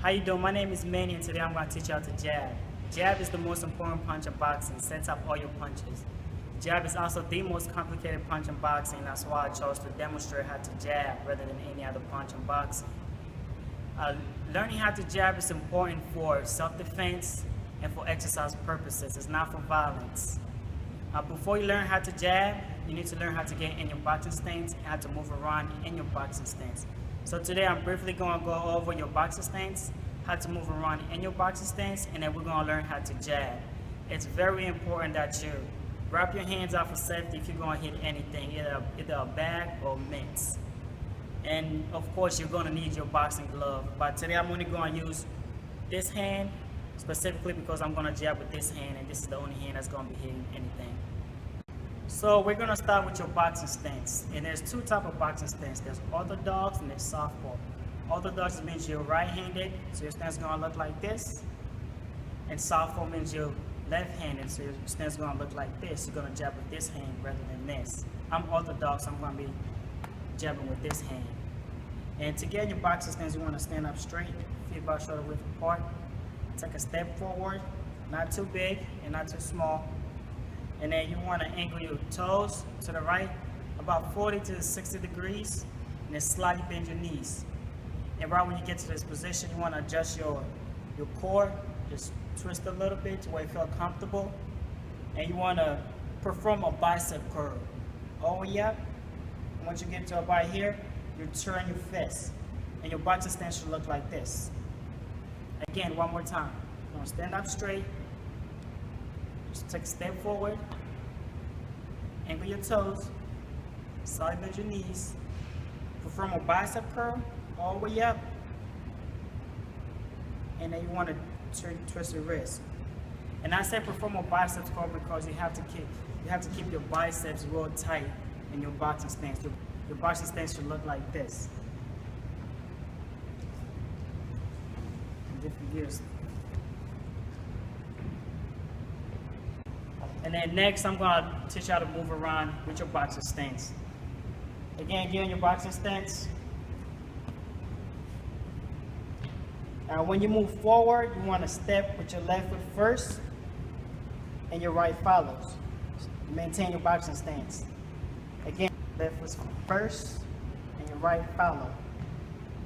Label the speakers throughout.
Speaker 1: How you doing? My name is Manny, and today I'm going to teach you how to jab. Jab is the most important punch in boxing. Sets up all your punches. Jab is also the most complicated punch in boxing. That's why I chose to demonstrate how to jab rather than any other punch in boxing. Learning how to jab is important for self-defense and for exercise purposes. It's not for violence. Before you learn how to jab, you need to learn how to get in your boxing stance and how to move around in your boxing stance. So today I'm briefly going to go over your boxing stance, how to move around in your boxing stance, and then we're going to learn how to jab. It's very important that you wrap your hands out for safety if you're going to hit anything, either a bag or mitts. And of course you're going to need your boxing glove. But today I'm only going to use this hand specifically because I'm going to jab with this hand, and this is the only hand that's going to be hitting anything. So we're going to start with your boxing stance. And there's two types of boxing stance. There's orthodox and there's southpaw. Orthodox means you're right-handed, so your stance is going to look like this. And southpaw means you're left-handed, so your stance is going to look like this. You're going to jab with this hand rather than this. I'm orthodox, so I'm going to be jabbing with this hand. And to get in your boxing stance, you want to stand up straight, feet about shoulder width apart. Take a step forward, not too big and not too small. And then you want to angle your toes to the right about 40 to 60 degrees, and then slightly bend your knees. And right when you get to this position, you want to adjust your core, just twist a little bit to where you feel comfortable. And you want to perform a bicep curl all the way up. And once you get to about here, you turn your fist, and your boxing stance should look like this. Again, one more time. You're going to stand up straight. Just take a step forward, angle your toes, slightly bend your knees, perform a bicep curl all the way up, and then you want to twist your wrist. And I say perform a bicep curl because you have to keep your biceps real tight in your boxing stance. Your boxing stance should look like this. Different gears. And then next, I'm going to teach you how to move around with your boxing stance. Again, get in your boxing stance. Now, when you move forward, you want to step with your left foot first, and your right follows. Maintain your boxing stance. Again, left foot first, and your right follow.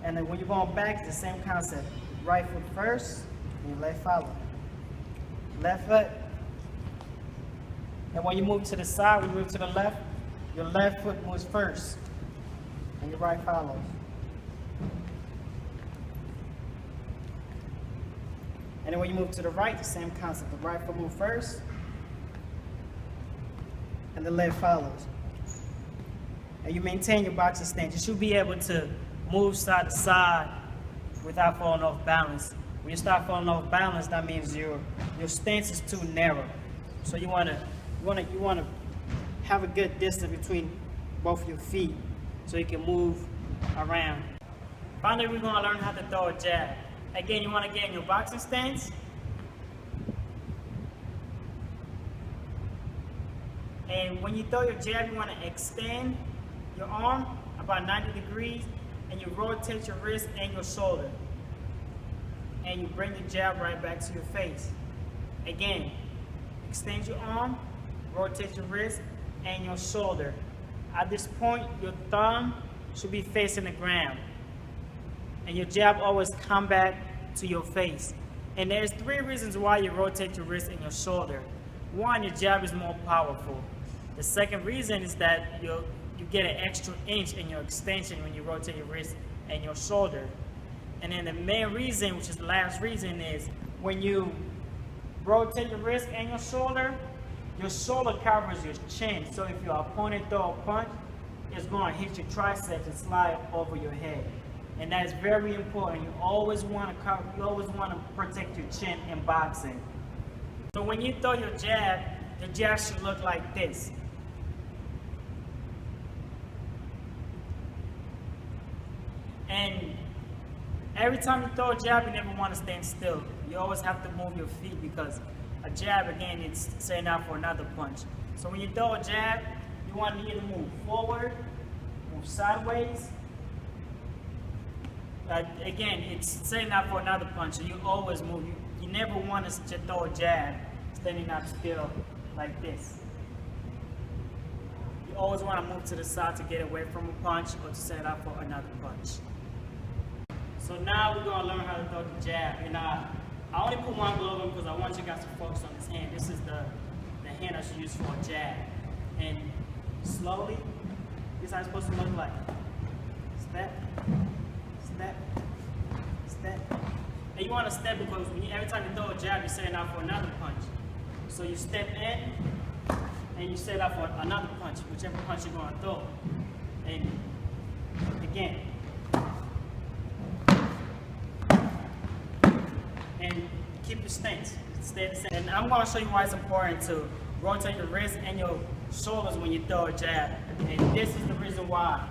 Speaker 1: And then when you're going back, it's the same concept. Right foot first, and your left follow. Left foot. And when you move to the side, when you move to the left, your left foot moves first, and your right follows. And then when you move to the right, the same concept. The right foot moves first, and the left follows. And you maintain your boxing stance. You should be able to move side to side without falling off balance. When you start falling off balance, that means your stance is too narrow. So you want to have a good distance between both your feet so you can move around. Finally, we're going to learn how to throw a jab. Again, you want to get in your boxing stance. And when you throw your jab, you want to extend your arm about 90 degrees, and you rotate your wrist and your shoulder. And you bring the jab right back to your face. Again, extend your arm, rotate your wrist and your shoulder. At this point, your thumb should be facing the ground. And your jab always come back to your face. And there's three reasons why you rotate your wrist and your shoulder. One, your jab is more powerful. The second reason is that you get an extra inch in your extension when you rotate your wrist and your shoulder. And then the main reason, which is the last reason, is when you rotate your wrist and your shoulder covers your chin. So if your opponent throws a punch, it's going to hit your triceps and slide over your head. And that is very important. You always want to protect your chin in boxing. So when you throw your jab should look like this. And every time you throw a jab, you never want to stand still. You always have to move your feet because a jab, again, it's setting out for another punch. So when you throw a jab, you want to either move forward, move sideways, Again, it's setting up for another punch, so you always move. You never want to throw a jab standing up still like this. You always want to move to the side to get away from a punch or to set up for another punch. So now we're going to learn how to throw the jab. And I only put one glove on because I want you guys to focus on this hand. This is the hand I should use for a jab. And slowly, this is how it's supposed to look like. Step, step, step. And you want to step because every time you throw a jab, you're setting up for another punch. So you step in, and you set up for another punch, whichever punch you're going to throw. And again. And keep your stance. Stay the same. And I'm going to show you why it's important to rotate your wrist and your shoulders when you throw a jab. And this is the reason why.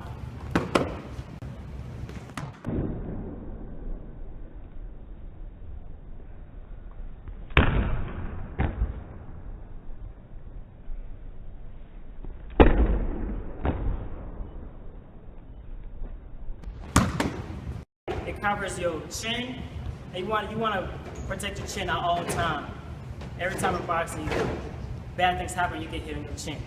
Speaker 1: It covers your chin, and you want to protect your chin at all time. Every time in boxing, bad things happen, you get hit in your chin.